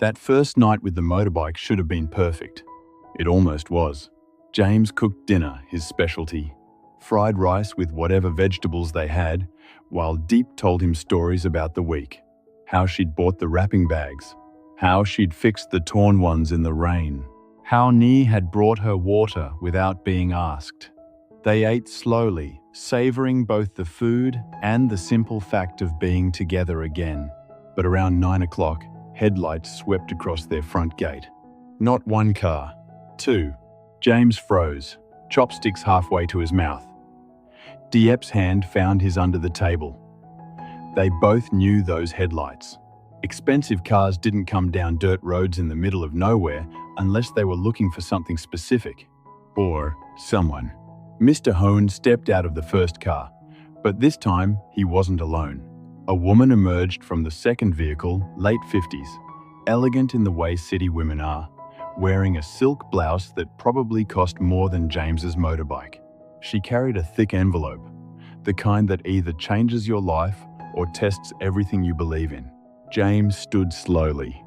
That first night with the motorbike should have been perfect. It almost was. James cooked dinner, his specialty. Fried rice with whatever vegetables they had, while Diep told him stories about the week. How she'd bought the wrapping bags. How she'd fixed the torn ones in the rain. How Nee had brought her water without being asked. They ate slowly, savoring both the food and the simple fact of being together again. But around 9 o'clock, headlights swept across their front gate. Not one car, two. James froze, chopsticks halfway to his mouth. Diep's hand found his under the table. They both knew those headlights. Expensive cars didn't come down dirt roads in the middle of nowhere unless they were looking for something specific. Or someone. Mr.Hoan stepped out of the first car, but this time he wasn't alone. A woman emerged from the second vehicle, late 50s, elegant in the way city women are, wearing a silk blouse that probably cost more than James's motorbike. She carried a thick envelope, the kind that either changes your life or tests everything you believe in. James stood slowly.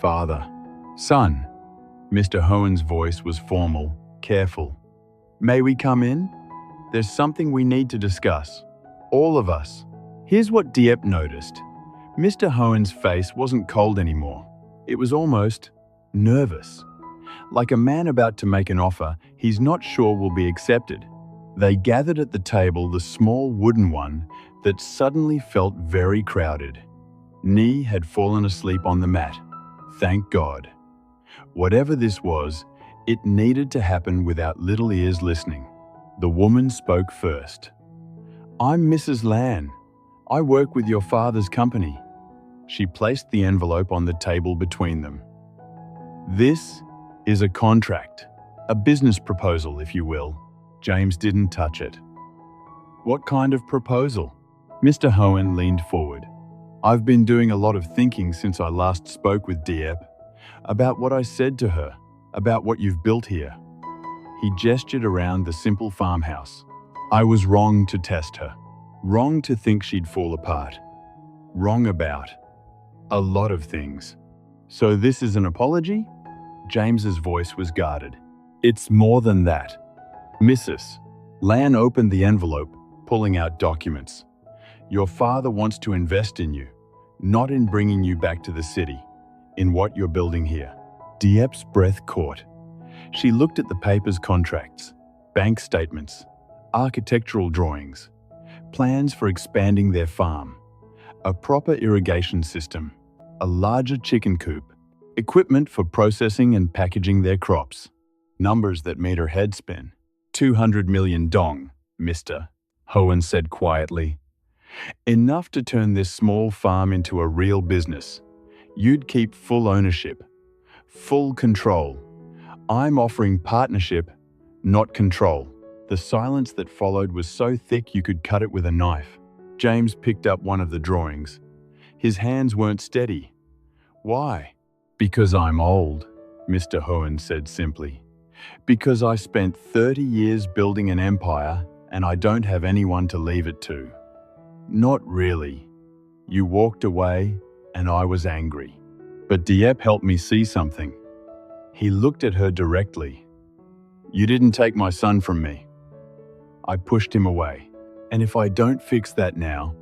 "Father." "Son." Mr. Hoan's voice was formal, careful. "May we come in? There's something we need to discuss. All of us." Here's what Diep noticed. Mr. Hoan's face wasn't cold anymore. It was almost nervous. Like a man about to make an offer he's not sure will be accepted. They gathered at the table, the small wooden one that suddenly felt very crowded. Nee had fallen asleep on the mat. Thank God. Whatever this was, it needed to happen without little ears listening. The woman spoke first. "I'm Mrs. Lan. I work with your father's company." She placed the envelope on the table between them. "This is a contract, a business proposal, if you will." James didn't touch it. "What kind of proposal?" Mr. Hoan leaned forward. "I've been doing a lot of thinking since I last spoke with Diep, about what I said to her, about what you've built here." He gestured around the simple farmhouse. "I was wrong to test her. Wrong to think she'd fall apart. Wrong about a lot of things." "So this is an apology?" James's voice was guarded. "It's more than that." Mrs. Lan opened the envelope, pulling out documents. "Your father wants to invest in you, not in bringing you back to the city, in what you're building here." Diep's breath caught. She looked at the paper's contracts, bank statements, architectural drawings, plans for expanding their farm, a proper irrigation system, a larger chicken coop, equipment for processing and packaging their crops. Numbers that made her head spin. 200 million dong, Mr. Hoan said quietly. "Enough to turn this small farm into a real business. You'd keep full ownership, full control. I'm offering partnership, not control." The silence that followed was so thick you could cut it with a knife. James picked up one of the drawings. His hands weren't steady. "Why?" "Because I'm old," Mr. Hoan said simply. "Because I spent 30 years building an empire and I don't have anyone to leave it to." "Not really. You walked away and I was angry. But Diep helped me see something." He looked at her directly. "You didn't take my son from me. I pushed him away. And if I don't fix that now,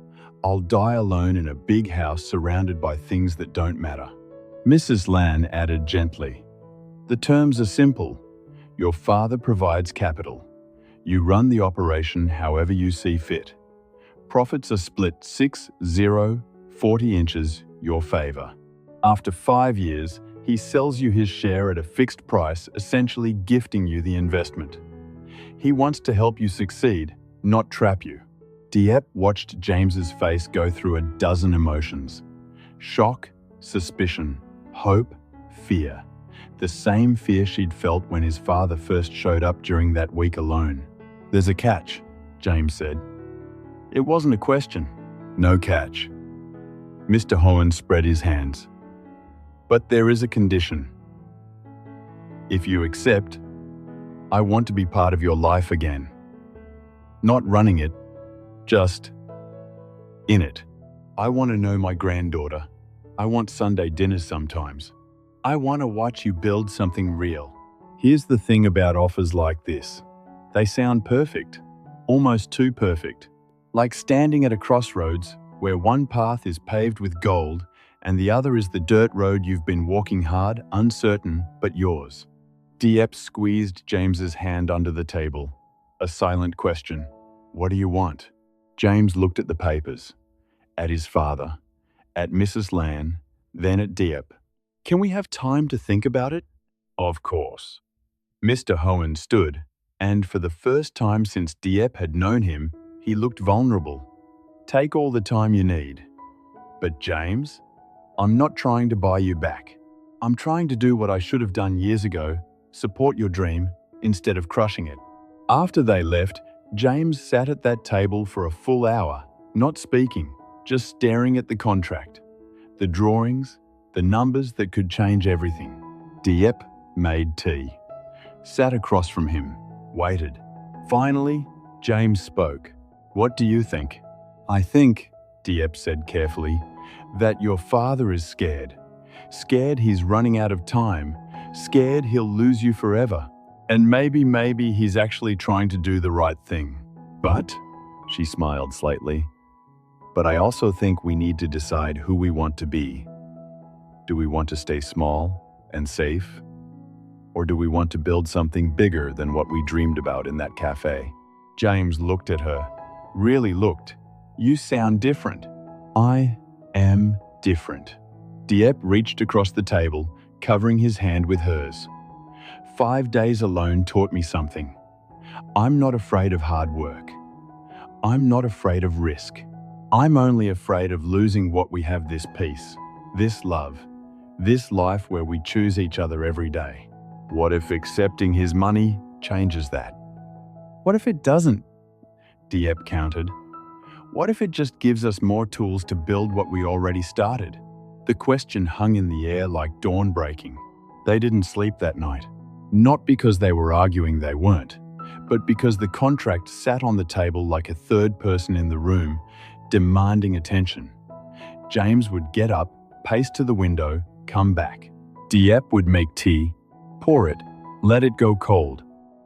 I'll die alone in a big house surrounded by things that don't matter." Mrs. Lan added gently, "The terms are simple. Your father provides capital. You run the operation however you see fit. Profits are split 60/40 inches your favor. After 5 years, he sells you his share at a fixed price, essentially gifting you the investment. He wants to help you succeed, not trap you." Diep watched James's face go through a dozen emotions. Shock, suspicion, hope, fear. The same fear she'd felt when his father first showed up during that week alone. "There's a catch," James said. It wasn't a question. "No catch." Mr. Hoan spread his hands. "But there is a condition. If you accept, I want to be part of your life again. Not running it, just in it. I want to know my granddaughter. I want Sunday dinners sometimes. I want to watch you build something real. Here's the thing about offers like this. They sound perfect, almost too perfect. Like standing at a crossroads where one path is paved with gold and the other is the dirt road you've been walking hard, uncertain, but yours. Diep squeezed James's hand under the table. A silent question. What do you want? James looked at the papers, at his father, at Mrs. Lan, then at Diep. Can we have time to think about it? Of course. Mr.Hoan stood, and for the first time since Diep had known him, he looked vulnerable. Take all the time you need. But James, I'm not trying to buy you back. I'm trying to do what I should have done years ago, support your dream, instead of crushing it. After they left, James sat at that table for a full hour, not speaking, just staring at the contract. The drawings, the numbers that could change everything. Diep made tea. Sat across from him, waited. Finally, James spoke. What do you think? I think, Diep said carefully, that your father is scared. Scared he's running out of time. Scared he'll lose you forever. And maybe he's actually trying to do the right thing. But, she smiled slightly, but I also think we need to decide who we want to be. Do we want to stay small and safe? Or do we want to build something bigger than what we dreamed about in that cafe? James looked at her. Really looked. You sound different. I am different. Diep reached across the table, covering his hand with hers. 5 days alone taught me something. I'm not afraid of hard work. I'm not afraid of risk. I'm only afraid of losing what we have: this peace, this love, this life where we choose each other every day. What if accepting his money changes that? What if it doesn't? Diep countered. What if it just gives us more tools to build what we already started? The question hung in the air like dawn breaking. They didn't sleep that night. Not because they were arguing they weren't, but because the contract sat on the table like a third person in the room, demanding attention. James would get up, pace to the window, come back. Diep would make tea, pour it, let it go cold.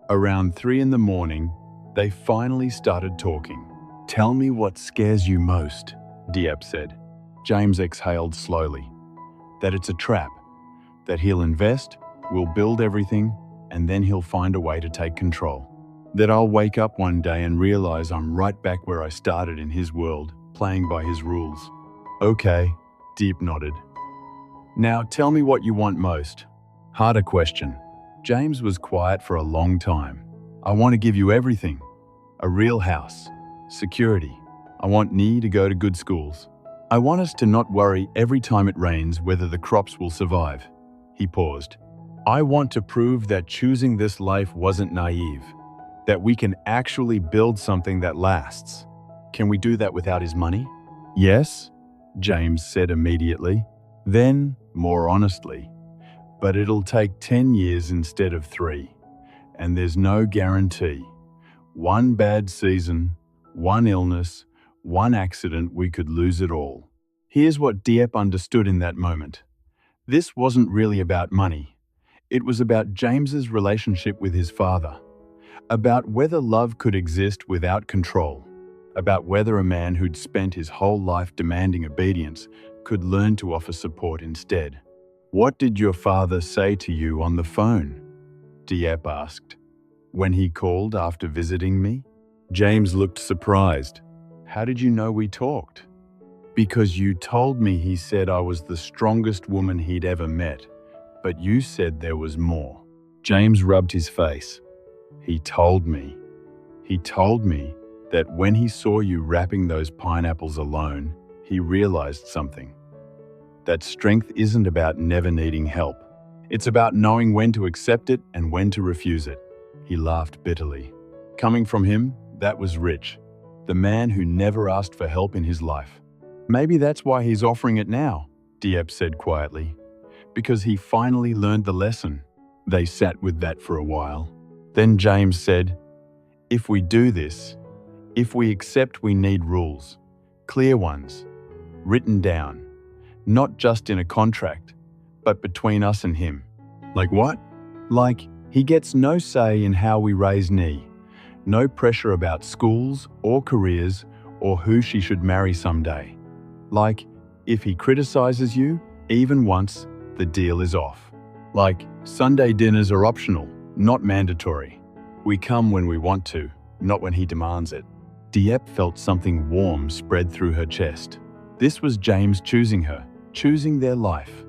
Around 3 in the morning, they finally started talking. Tell me what scares you most, Diep said. James exhaled slowly. That it's a trap. That he'll invest, we'll build everything, and then he'll find a way to take control. That I'll wake up one day and realize I'm right back where I started in his world, playing by his rules. Okay, Diep nodded. Now tell me what you want most. Harder question. James was quiet for a long time. I want to give you everything. A real house. Security. I want Nee to go to good schools. I want us to not worry every time it rains whether the crops will survive. He paused. I want to prove that choosing this life wasn't naive. That we can actually build something that lasts. Can we do that without his money? Yes, James said immediately. Then, more honestly. But it'll take 10 years instead of 3. And there's no guarantee. One bad season, one illness, one accident, we could lose it all. Here's what Diep understood in that moment. This wasn't really about money. It was about James's relationship with his father. About whether love could exist without control. About whether a man who'd spent his whole life demanding obedience could learn to offer support instead. What did your father say to you on the phone? Diep asked. When he called after visiting me? James looked surprised. How did you know we talked? Because you told me he said I was the strongest woman he'd ever met, but you said there was more. James rubbed his face. He told me that when he saw you wrapping those pineapples alone, he realized something. That strength isn't about never needing help. It's about knowing when to accept it and when to refuse it. He laughed bitterly. Coming from him, that was rich. The man who never asked for help in his life. Maybe that's why he's offering it now, Diep said quietly. Because he finally learned the lesson. They sat with that for a while. Then James said, if we do this, if we accept we need rules, clear ones, written down, Not just in a contract, but between us and him. Like what? Like, he gets no say in how we raise Nee. No pressure about schools or careers or who she should marry someday. Like, if he criticizes you, even once, the deal is off. Like, Sunday dinners are optional, not mandatory. We come when we want to, not when he demands it. Diep felt something warm spread through her chest. This was James choosing her, choosing their life.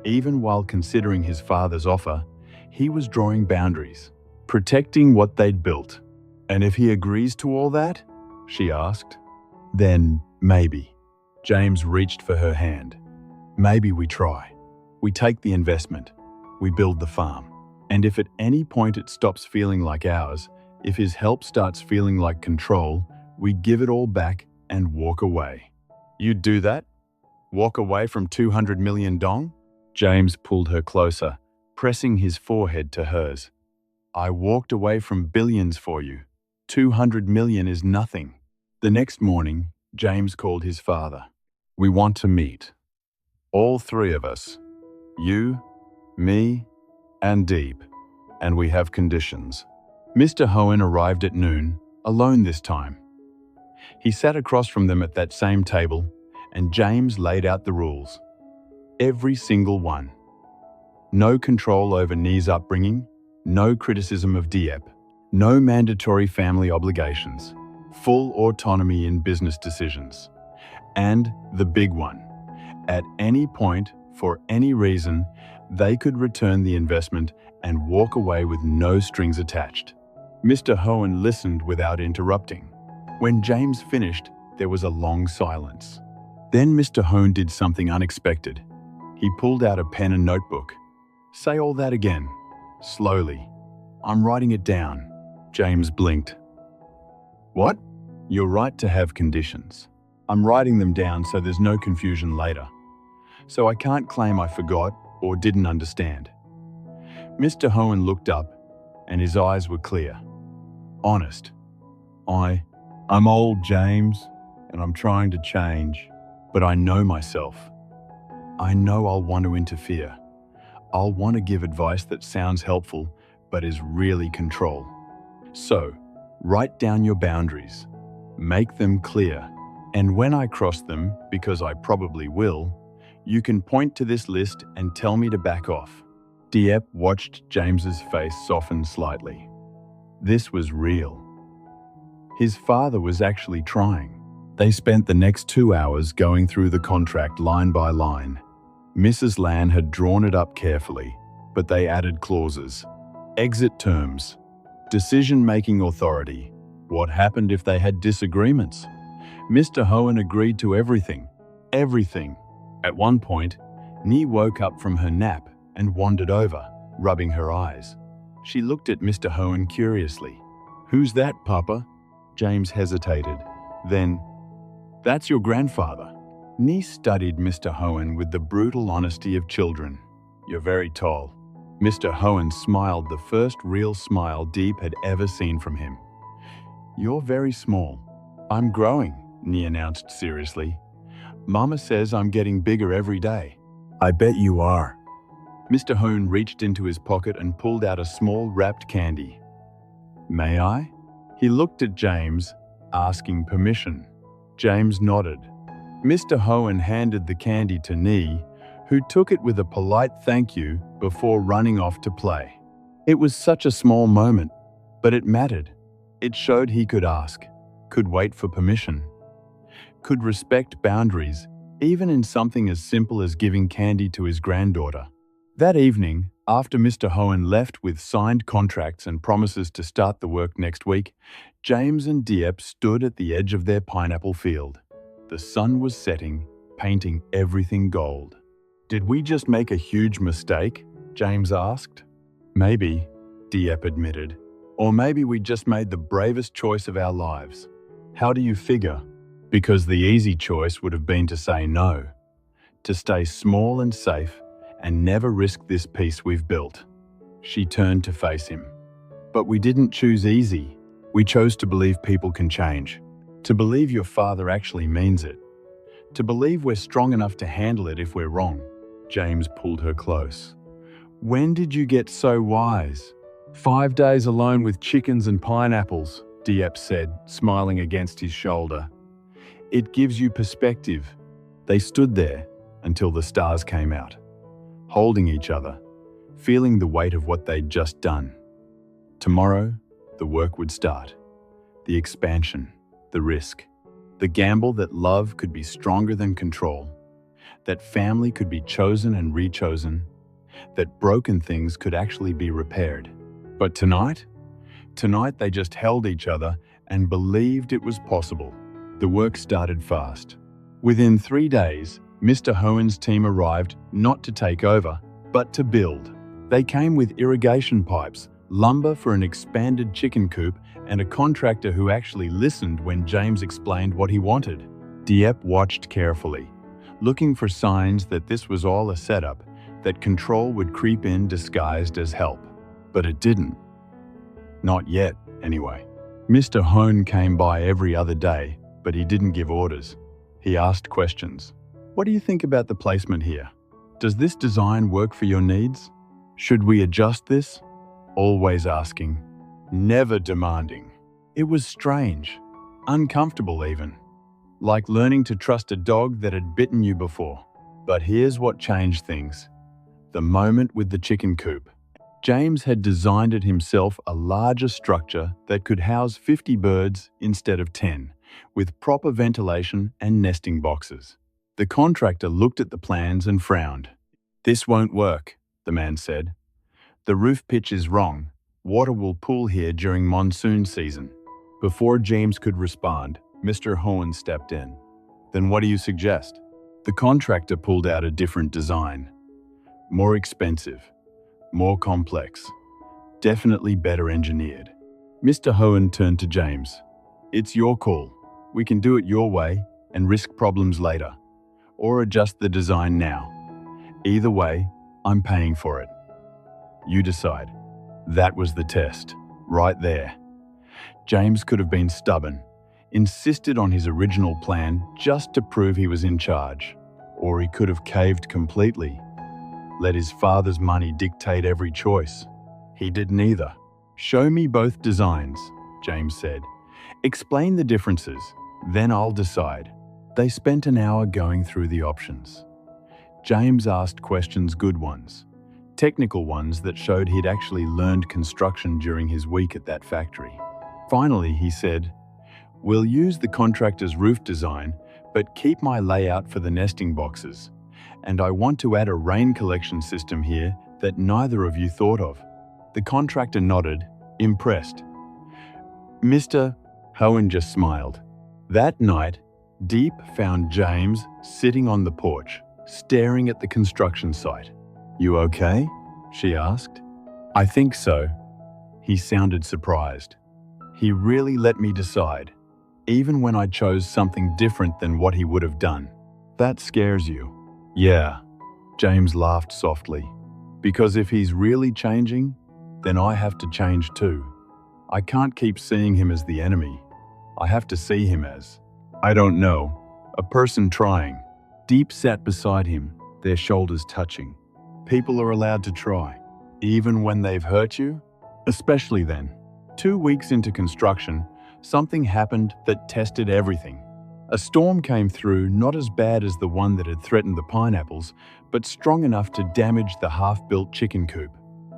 Even while considering his father's offer, he was drawing boundaries, protecting what they'd built. And if he agrees to all that? She asked. Then maybe. James reached for her hand. Maybe we try. We take the investment. We build the farm. And if at any point it stops feeling like ours, if his help starts feeling like control, we give it all back and walk away. You'd do that? Walk away from 200 million dong? James pulled her closer, pressing his forehead to hers. I walked away from billions for you. 200 million is nothing. The next morning, James called his father. We want to meet. All three of us. You, me, and Diep. And we have conditions. Mr.Hoan arrived at noon, alone this time. He sat across from them at that same table, and James laid out the rules. Every single one. No control over Nee's upbringing, no criticism of Diep, no mandatory family obligations, full autonomy in business decisions. And the big one, at any point, for any reason, they could return the investment and walk away with no strings attached. Mr.Hoan listened without interrupting. When James finished, there was a long silence. Then Mr.Hoan did something unexpected. He pulled out a pen and notebook. Say all that again, slowly. I'm writing it down. James blinked. What? You're right to have conditions. I'm writing them down so there's no confusion later. So I can't claim I forgot or didn't understand. Mr.Hoan looked up, and his eyes were clear. Honest. I'm old, James, and I'm trying to change, but I know myself. I know I'll want to interfere. I'll want to give advice that sounds helpful, but is really control. So, write down your boundaries. Make them clear. And when I cross them, because I probably will, you can point to this list and tell me to back off. Diep watched James's face soften slightly. This was real. His father was actually trying. They spent the next 2 hours going through the contract line by line. Mrs. Lan had drawn it up carefully, but they added clauses. Exit terms. Decision-making authority. What happened if they had disagreements? Mr.Hoan agreed to everything. Everything. At one point, Nee woke up from her nap and wandered over, rubbing her eyes. She looked at Mr.Hoan curiously. Who's that, Papa? James hesitated. Then, that's your grandfather. Nee studied Mr.Hoan with the brutal honesty of children. You're very tall. Mr.Hoan smiled, the first real smile Diep had ever seen from him. You're very small. I'm growing, Nee announced seriously. Mama says I'm getting bigger every day. I bet you are. Mr.Hoan reached into his pocket and pulled out a small wrapped candy. May I? He looked at James, asking permission. James nodded. Mr.Hoan handed the candy to Nee, who took it with a polite thank you before running off to play. It was such a small moment, but it mattered. It showed he could ask, could wait for permission, could respect boundaries, even in something as simple as giving candy to his granddaughter. That evening, after Mr.Hoan left with signed contracts and promises to start the work next week, James and Diep stood at the edge of their pineapple field. The sun was setting, painting everything gold. Did we just make a huge mistake? James asked. Maybe, Diep admitted. Or maybe we just made the bravest choice of our lives. How do you figure? Because the easy choice would have been to say no, to stay small and safe and never risk this peace we've built. She turned to face him. But we didn't choose easy. We chose to believe people can change, to believe your father actually means it, To believe we're strong enough to handle it if we're wrong. James pulled her close. When did you get so wise? 5 days alone with chickens and pineapples, Diep said, smiling against his shoulder. It gives you perspective. They stood there until the stars came out, holding each other, feeling the weight of what they'd just done. Tomorrow, the work would start. The expansion, the risk, the gamble that love could be stronger than control, that family could be chosen and rechosen, that broken things could actually be repaired. But tonight they just held each other and believed it was possible. The work started fast. Within 3 days, Mr.Hoan's team arrived not to take over, but to build. They came with irrigation pipes, lumber for an expanded chicken coop, and a contractor who actually listened when James explained what he wanted. Diep watched carefully, looking for signs that this was all a setup, that control would creep in disguised as help. But it didn't. Not yet, anyway. Mr.Hoan came by every other day, but he didn't give orders. He asked questions. What do you think about the placement here? Does this design work for your needs? Should we adjust this? Always asking, never demanding. It was strange, uncomfortable even, like learning to trust a dog that had bitten you before. But here's what changed things. The moment with the chicken coop. James had designed it himself, a larger structure that could house 50 birds instead of 10, with proper ventilation and nesting boxes. The contractor looked at the plans and frowned. This won't work, the man said. The roof pitch is wrong. Water will pool here during monsoon season. Before James could respond, Mr.Hoan stepped in. Then what do you suggest? The contractor pulled out a different design. More expensive, more complex, definitely better engineered. Mr.Hoan turned to James. It's your call. We can do it your way and risk problems later, or adjust the design now. Either way, I'm paying for it. You decide. That was the test, right there. James could have been stubborn, insisted on his original plan just to prove he was in charge, or he could have caved completely, let his father's money dictate every choice. He did neither. Show me both designs, James said. Explain the differences, then I'll decide. They spent an hour going through the options. James asked questions, good ones, technical ones that showed he'd actually learned construction during his week at that factory. Finally, he said, we'll use the contractor's roof design, but keep my layout for the nesting boxes. And I want to add a rain collection system here that neither of you thought of. The contractor nodded, impressed. Mr.Hoan just smiled. That night, Diep found James sitting on the porch, staring at the construction site. You okay? She asked. I think so. He sounded surprised. He really let me decide, even when I chose something different than what he would have done. That scares you. Yeah, James laughed softly. Because if he's really changing, then I have to change too. I can't keep seeing him as the enemy. I have to see him as, I don't know, a person trying. Diep sat beside him, their shoulders touching. People are allowed to try, even when they've hurt you? Especially then. 2 weeks into construction, something happened that tested everything. A storm came through, not as bad as the one that had threatened the pineapples, but strong enough to damage the half-built chicken coop.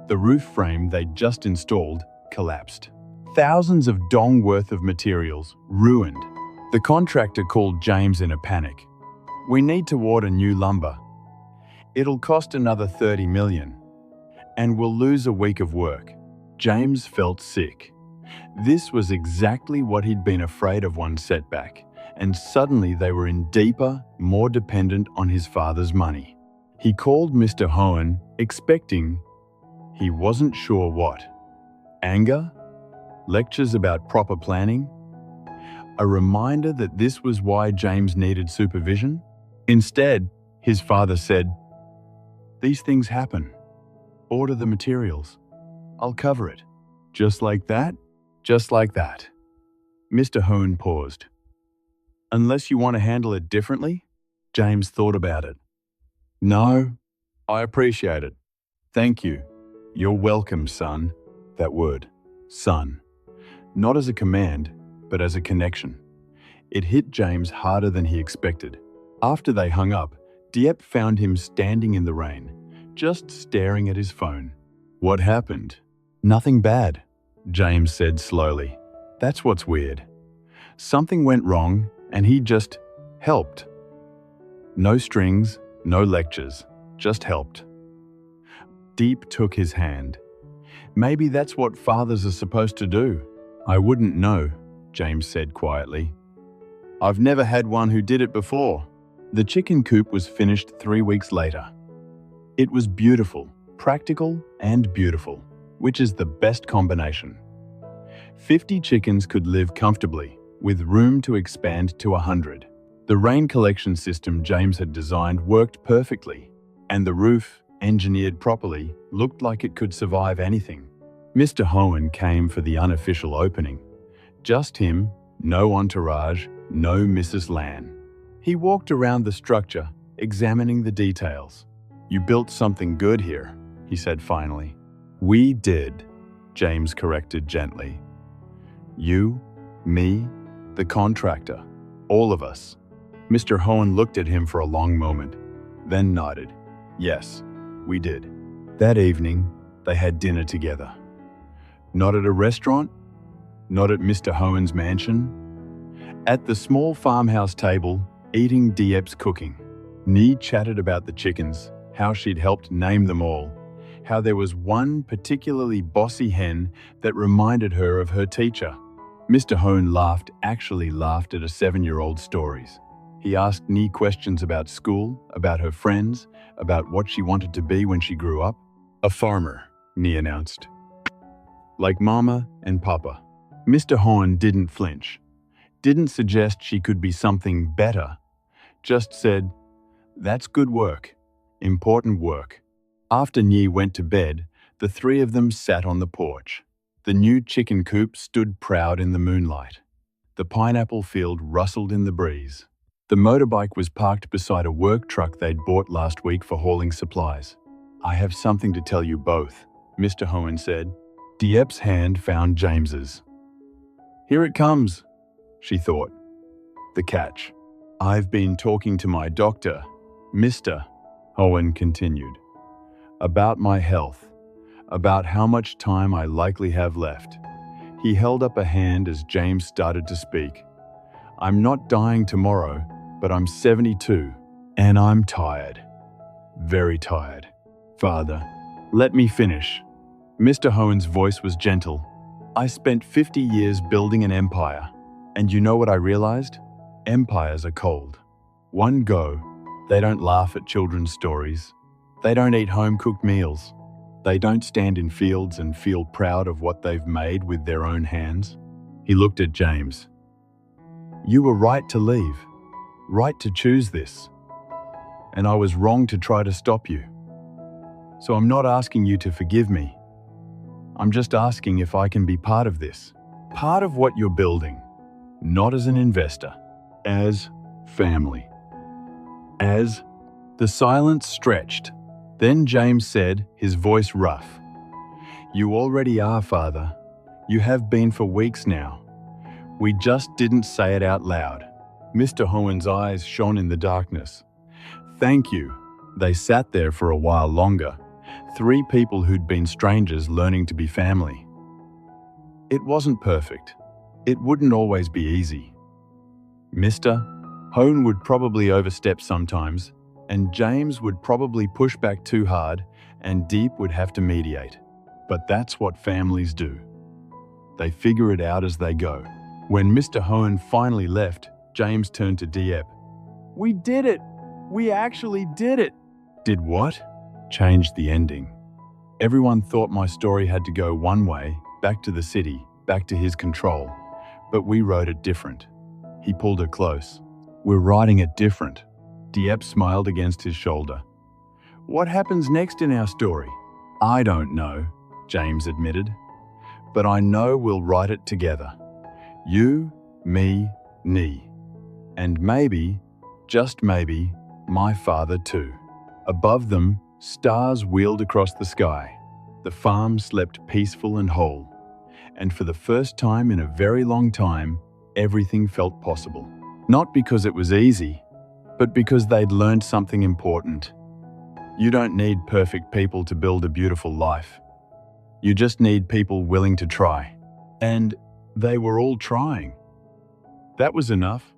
The roof frame they'd just installed collapsed. Thousands of dong worth of materials ruined. The contractor called James in a panic. We need to order new lumber. It'll cost another 30 million. And we'll lose a week of work. James felt sick. This was exactly what he'd been afraid of, one setback. And suddenly they were in deeper, more dependent on his father's money. He called Mr.Hoan, expecting, he wasn't sure what. Anger? Lectures about proper planning? A reminder that this was why James needed supervision? Instead, his father said, these things happen. Order the materials. I'll cover it. Just like that? Just like that. Mr.Hoan paused. Unless you want to handle it differently? James thought about it. No, I appreciate it. Thank you. You're welcome, son. That word, son. Not as a command, but as a connection. It hit James harder than he expected. After they hung up, Diep found him standing in the rain, just staring at his phone. What happened? Nothing bad, James said slowly. That's what's weird. Something went wrong, and he just helped. No strings, no lectures, just helped. Diep took his hand. Maybe that's what fathers are supposed to do. I wouldn't know, James said quietly. I've never had one who did it before. The chicken coop was finished 3 weeks later. It was beautiful, practical and beautiful, which is the best combination. 50 chickens could live comfortably, with room to expand to 100. The rain collection system James had designed worked perfectly, and the roof, engineered properly, looked like it could survive anything. Mr.Hoan came for the unofficial opening. Just him, no entourage, no Mrs. Lan. He walked around the structure, examining the details. You built something good here, he said finally. We did, James corrected gently. You, me, the contractor, all of us. Mr. Hoan looked at him for a long moment, then nodded. Yes, we did. That evening, they had dinner together. Not at a restaurant, not at Mr. Hoan's mansion. At the small farmhouse table, eating Diep's cooking. Ni chatted about the chickens, how she'd helped name them all, how there was one particularly bossy hen that reminded her of her teacher. Mr. Hoan actually laughed at a 7-year-old's stories. He asked Ni questions about school, about her friends, about what she wanted to be when she grew up. A farmer, Ni announced. Like Mama and Papa. Mr. Hoan didn't flinch, didn't suggest she could be something better, just said, that's good work, important work. After Ni went to bed, the three of them sat on the porch. The new chicken coop stood proud in the moonlight. The pineapple field rustled in the breeze. The motorbike was parked beside a work truck they'd bought last week for hauling supplies. I have something to tell you both, Mr. Hoan said. Diep's hand found James's. Here it comes, she thought. The catch. I've been talking to my doctor, Mr. Hoan continued, about my health, about how much time I likely have left. He held up a hand as James started to speak. I'm not dying tomorrow, but I'm 72, and I'm tired. Very tired. Father, let me finish. Mr. Hoan's voice was gentle. I spent 50 years building an empire, and you know what I realized? Empires are cold. One go, they don't laugh at children's stories. They don't eat home-cooked meals. They don't stand in fields and feel proud of what they've made with their own hands. He looked at James. You were right to leave, right to choose this. And I was wrong to try to stop you. So I'm not asking you to forgive me. I'm just asking if I can be part of this, part of what you're building, not as an investor, as family. As the silence stretched, then James said, his voice rough, You already are, Father. You have been for weeks now. We just didn't say it out loud. Mr. Hoan's eyes shone in the darkness. Thank you. They sat there for a while longer. 3 people who'd been strangers learning to be family. It wasn't perfect. It wouldn't always be easy. Mr. Hoan would probably overstep sometimes, and James would probably push back too hard, and Diep would have to mediate. But that's what families do. They figure it out as they go. When Mr. Hoan finally left, James turned to Diep. We did it! We actually did it! Did what? Changed the ending. Everyone thought my story had to go one way, back to the city, back to his control. But we wrote it different. He pulled her close. We're writing it different. Diep smiled against his shoulder. What happens next in our story? I don't know, James admitted. But I know we'll write it together. You, me, Ni. And maybe, just maybe, My father too. Above them, stars wheeled across the sky. The farm slept peaceful and whole. And for the first time in a very long time, everything felt possible. Not because it was easy, but because they'd learned something important. You don't need perfect people to build a beautiful life. You just need people willing to try. And they were all trying. That was enough.